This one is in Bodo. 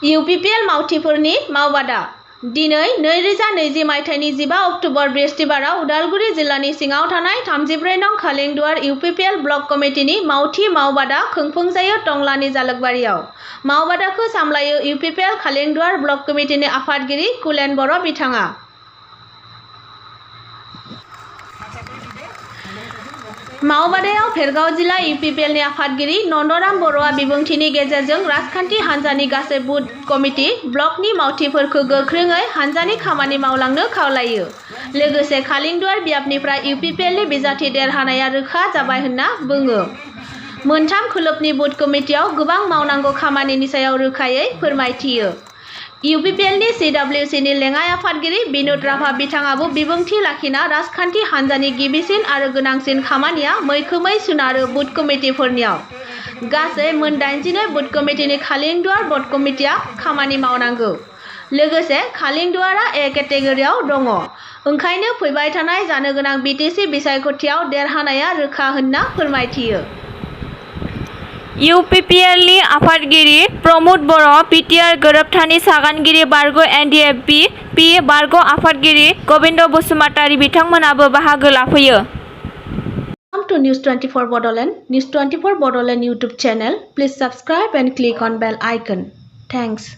इउपिपिएल मावथिफोरनि मावबादा दिनै 2020 मायथाइनि 15 अक्ट'बर बृहस्पतिबाराव उदालगुरि जिल्लानि सिङाव थानाय 34 नं खालेंदुवार इउपिपिएल ब्लक कमिटिनि मावथि मावबादा खुंफुंजायो टंलानि जालुकबारियाव। मावबादाखौ सामलायो इउपिपिएल खालेंदुवार ब्लक कमिटिनि आफादगिरि कुलेन बर' बिथाङा। मावबादायाव भेरगाव जिल्ला इउपिपिएलनि आफादगिरि नन्दराम बर'आ बिबुंथिनि गेजेरजों राजखान्थि हान्जानि गासै बुथ कमिटि ब्लकनि मावथिफोरखौ गोख्रोङै हान्जानि खामानि मावलांनो खावलायो। लोगोसे खालिंदुवार बियाबनिफ्राय इउपिपिएलनि बिजाथि देरहानाया रोखा जाबाय होनना बुङो। मोनथाम खोलोबनि बुथ कमिटियाव गोबां मावनांगौ खामानिनि सायाव रोखायै फोरमायथियो। इउपिपिएलनि सिडब्लिउसिनि लेङाइ आफादगिरि बिनुद राभा बिथाङाबो बिबुंथि लाखिना राजखान्थि हान्जानि गिबिसिन आरो गोनांसिन खामानिया मैखोमै सोनारो बुथ कमिटिफोरनियाव। गासै मोन 82 बुथ कमिटिनि खालिंदुवार बुथ कमिटिया खामानि मावनांगौ। लोगोसे खालिंदुवारा ए केटेगरियाव दङ। ओंखायनो फैबाय थानाय जानो गोनां बिटिसि बिसायख'थियाव देरहानाया रोखा होनना फोरमायथियो। इउपिपिएलनि आफादगिरि प्रमद बर', पिटिआर गोरोबथानि सागानगिरि बारग' एनडिएफबि पि बारग' आफादगिरि गबिन्द बसुमतारी बिथांमोनाबो बाहागो लाफैयो। Welcome to News 24 Bodoland. News 24 Bodoland YouTube channel. Please subscribe and click on bell icon. Thanks.